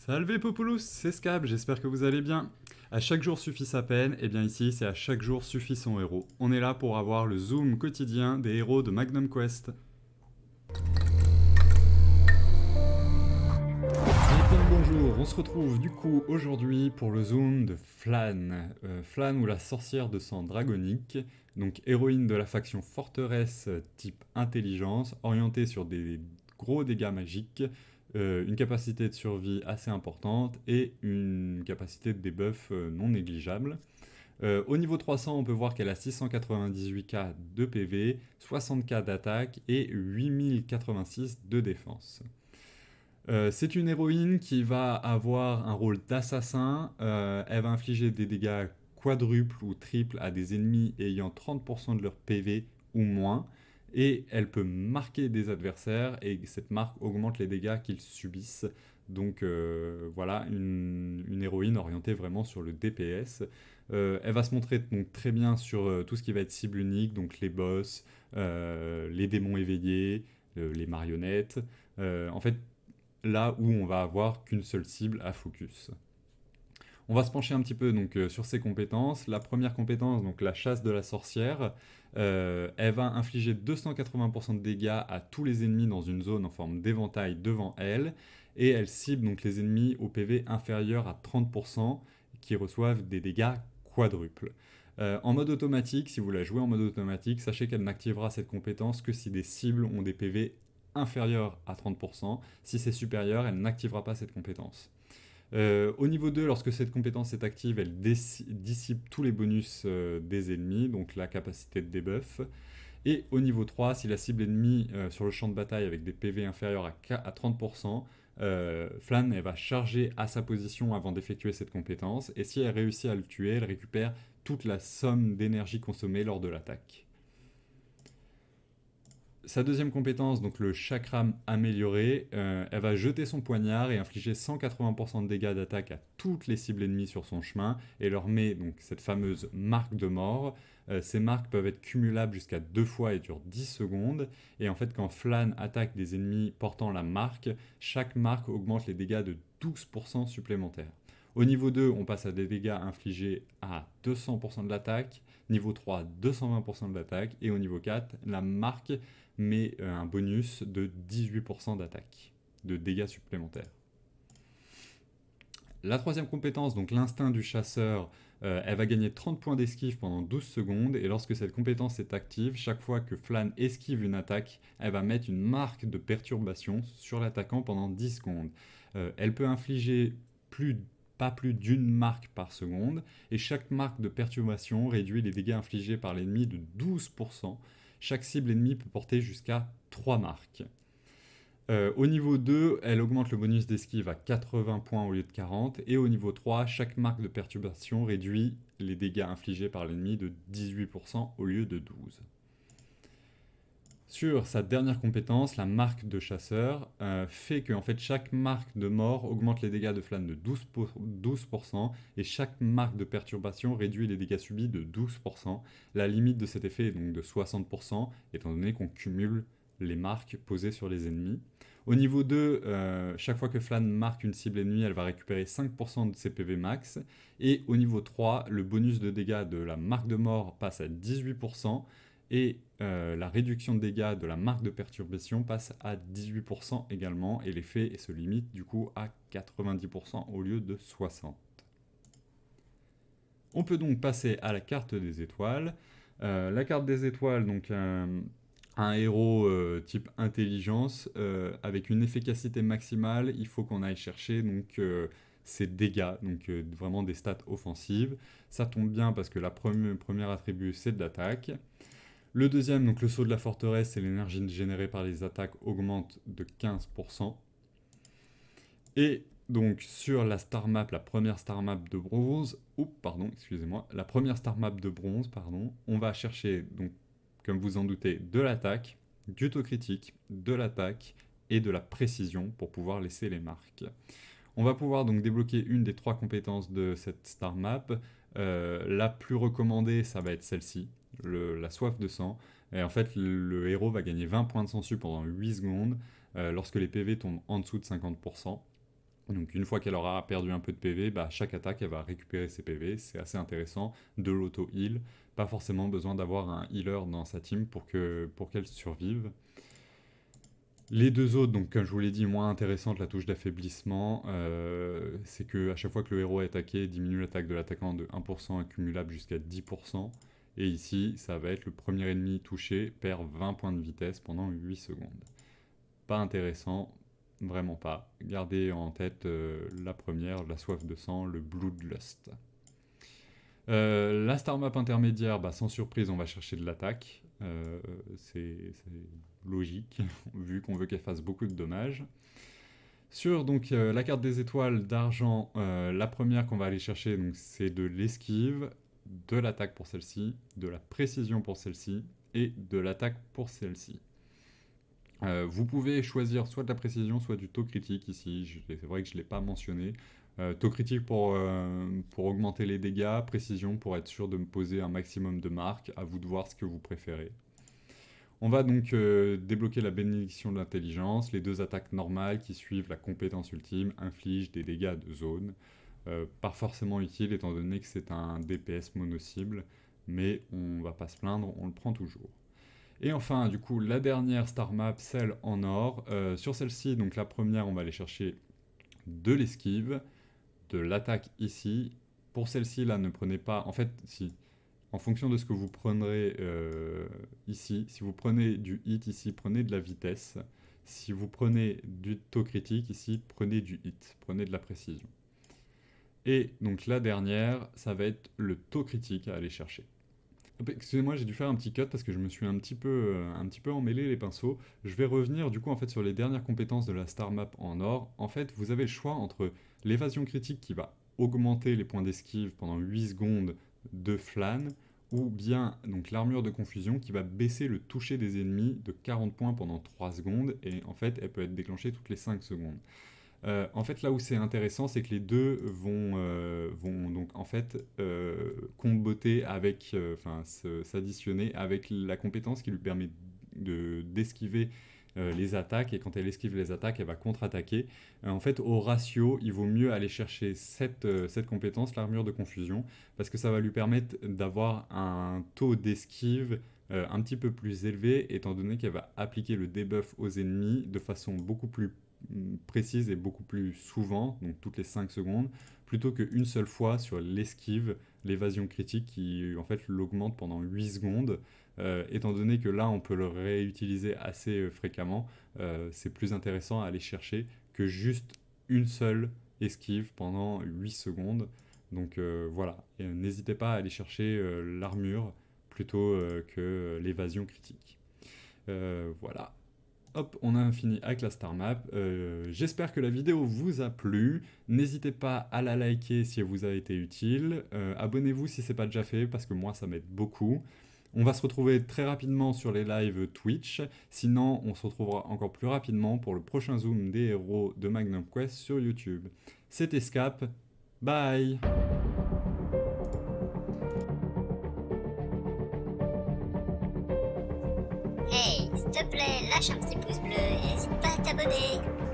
Salve Populus, c'est Scab, j'espère que vous allez bien. À chaque jour suffit sa peine, et bien ici c'est à chaque jour suffit son héros. On est là pour avoir le zoom quotidien des héros de Magnum Quest. Eh bien bonjour, on se retrouve du coup aujourd'hui pour le zoom de Flan. Flan ou la sorcière de sang dragonique, donc héroïne de la faction forteresse type intelligence, orientée sur des gros dégâts magiques, une capacité de survie assez importante et une capacité de debuff non négligeable. Au niveau 300, on peut voir qu'elle a 698k de PV, 60k d'attaque et 8086 de défense. C'est une héroïne qui va avoir un rôle d'assassin. Elle va infliger des dégâts quadruples ou triples à des ennemis ayant 30% de leur PV ou moins. Et elle peut marquer des adversaires et cette marque augmente les dégâts qu'ils subissent. Donc voilà, une héroïne orientée vraiment sur le DPS. Elle va se montrer donc très bien sur tout ce qui va être cible unique, donc les boss, les démons éveillés, les marionnettes. En fait, là où on va avoir qu'une seule cible à focus. On va se pencher un petit peu donc, sur ses compétences. La première compétence, donc la chasse de la sorcière, elle va infliger 280% de dégâts à tous les ennemis dans une zone en forme d'éventail devant elle, et elle cible donc les ennemis au PV inférieur à 30% qui reçoivent des dégâts quadruples. En mode automatique, si vous la jouez en mode automatique, sachez qu'elle n'activera cette compétence que si des cibles ont des PV inférieurs à 30%. Si c'est supérieur, elle n'activera pas cette compétence. Au niveau 2, lorsque cette compétence est active, elle dissipe tous les bonus des ennemis, donc la capacité de debuff. Et au niveau 3, si la cible ennemie sur le champ de bataille avec des PV inférieurs à 30%, Flan elle va charger à sa position avant d'effectuer cette compétence, et si elle réussit à le tuer, elle récupère toute la somme d'énergie consommée lors de l'attaque. Sa deuxième compétence, donc le chakram amélioré, elle va jeter son poignard et infliger 180% de dégâts d'attaque à toutes les cibles ennemies sur son chemin et leur met donc cette fameuse marque de mort. Ces marques peuvent être cumulables jusqu'à 2 fois et durent 10 secondes. Et en fait, quand Flan attaque des ennemis portant la marque, chaque marque augmente les dégâts de 12% supplémentaires. Au niveau 2, on passe à des dégâts infligés à 200% de l'attaque. Niveau 3, 220% de l'attaque. Et au niveau 4, la marque met un bonus de 18% d'attaque, de dégâts supplémentaires. La troisième compétence, donc l'instinct du chasseur, elle va gagner 30 points d'esquive pendant 12 secondes, et lorsque cette compétence est active, chaque fois que Flan esquive une attaque, elle va mettre une marque de perturbation sur l'attaquant pendant 10 secondes. Elle peut infliger pas plus d'une marque par seconde, et chaque marque de perturbation réduit les dégâts infligés par l'ennemi de 12%. Chaque cible ennemie peut porter jusqu'à 3 marques. Au niveau 2, elle augmente le bonus d'esquive à 80 points au lieu de 40. Et au niveau 3, chaque marque de perturbation réduit les dégâts infligés par l'ennemi de 18% au lieu de 12. Sur sa dernière compétence, la marque de chasseur, fait que en fait, chaque marque de mort augmente les dégâts de Flan de 12% et chaque marque de perturbation réduit les dégâts subis de 12%. La limite de cet effet est donc de 60%, étant donné qu'on cumule les marques posées sur les ennemis. Au niveau 2, chaque fois que Flan marque une cible ennemie, elle va récupérer 5% de ses PV max. Et au niveau 3, le bonus de dégâts de la marque de mort passe à 18%. Et la réduction de dégâts de la marque de perturbation passe à 18% également, et l'effet se limite du coup à 90% au lieu de 60%. On peut donc passer à la carte des étoiles. La carte des étoiles, donc un héros type intelligence, avec une efficacité maximale, il faut qu'on aille chercher donc, ses dégâts, donc vraiment des stats offensives. Ça tombe bien parce que la première attribut c'est de l'attaque. Le deuxième, donc le saut de la forteresse et l'énergie générée par les attaques augmente de 15%. Et donc sur la star map, la première star map de bronze, la première star map de bronze, on va chercher, donc, comme vous en doutez, de l'attaque, du taux critique, de l'attaque et de la précision pour pouvoir laisser les marques. On va pouvoir donc débloquer une des 3 compétences de cette star map. La plus recommandée, ça va être celle-ci, la soif de sang. Et en fait, le héros va gagner 20 points de sang pendant 8 secondes lorsque les PV tombent en dessous de 50%. Donc une fois qu'elle aura perdu un peu de PV, bah, chaque attaque elle va récupérer ses PV, c'est assez intéressant, de l'auto-heal, pas forcément besoin d'avoir un healer dans sa team pour qu'elle survive. Les deux autres, donc comme je vous l'ai dit, moins intéressantes, la touche d'affaiblissement, c'est que à chaque fois que le héros est attaqué, diminue l'attaque de l'attaquant de 1% accumulable jusqu'à 10%. Et ici, ça va être le premier ennemi touché perd 20 points de vitesse pendant 8 secondes. Pas intéressant, vraiment pas. Gardez en tête la première, la soif de sang, le Bloodlust. La star map intermédiaire, bah, sans surprise, on va chercher de l'attaque. C'est logique, vu qu'on veut qu'elle fasse beaucoup de dommages. Sur donc, la carte des étoiles d'argent, la première qu'on va aller chercher, c'est de l'esquive, de l'attaque pour celle-ci, de la précision pour celle-ci, et de l'attaque pour celle-ci. Vous pouvez choisir soit de la précision, soit du taux critique ici. C'est vrai que je ne l'ai pas mentionné. Taux critique pour augmenter les dégâts, précision pour être sûr de me poser un maximum de marques. À vous de voir ce que vous préférez. On va donc débloquer la bénédiction de l'intelligence. Les deux attaques normales qui suivent la compétence ultime infligent des dégâts de zone. Pas forcément utile étant donné que c'est un DPS mono-cible, mais on va pas se plaindre, on le prend toujours. Et enfin, du coup, la dernière star map, celle en or. Sur celle-ci, donc la première, on va aller chercher de l'esquive, de l'attaque ici. Pour celle-ci, là, ne prenez pas... En fait, si, en fonction de ce que vous prendrez ici, si vous prenez du hit ici, prenez de la vitesse. Si vous prenez du taux critique ici, prenez du hit, prenez de la précision. Et donc la dernière, ça va être le taux critique à aller chercher. Excusez-moi, j'ai dû faire un petit cut parce que je me suis un petit peu emmêlé les pinceaux. Je vais revenir du coup en fait sur les dernières compétences de la star map en or. En fait, vous avez le choix entre l'évasion critique qui va augmenter les points d'esquive pendant 8 secondes de Flan, ou bien donc l'armure de confusion qui va baisser le toucher des ennemis de 40 points pendant 3 secondes, et en fait elle peut être déclenchée toutes les 5 secondes. En fait, là où c'est intéressant, c'est que les deux vont donc en fait comboter avec, s'additionner avec la compétence qui lui permet d'esquiver les attaques, et quand elle esquive les attaques, elle va contre-attaquer. En fait, au ratio, il vaut mieux aller chercher cette compétence, l'armure de confusion, parce que ça va lui permettre d'avoir un taux d'esquive un petit peu plus élevé, étant donné qu'elle va appliquer le debuff aux ennemis de façon beaucoup plus précise et beaucoup plus souvent, donc toutes les 5 secondes, plutôt qu'une seule fois sur l'esquive, l'évasion critique qui en fait l'augmente pendant 8 secondes. Étant donné que là on peut le réutiliser assez fréquemment, c'est plus intéressant à aller chercher que juste une seule esquive pendant 8 secondes. Donc voilà, n'hésitez pas à aller chercher l'armure plutôt que l'évasion critique. Voilà. Hop, on a fini avec la star map. J'espère que la vidéo vous a plu. N'hésitez pas à la liker si elle vous a été utile. Abonnez-vous si ce n'est pas déjà fait, parce que moi ça m'aide beaucoup. On va se retrouver très rapidement sur les lives Twitch. Sinon, on se retrouvera encore plus rapidement pour le prochain zoom des héros de Magnum Quest sur YouTube. C'était Scap. Bye! Hey, s'il te plaît, lâche un petit pouce bleu et n'hésite pas à t'abonner.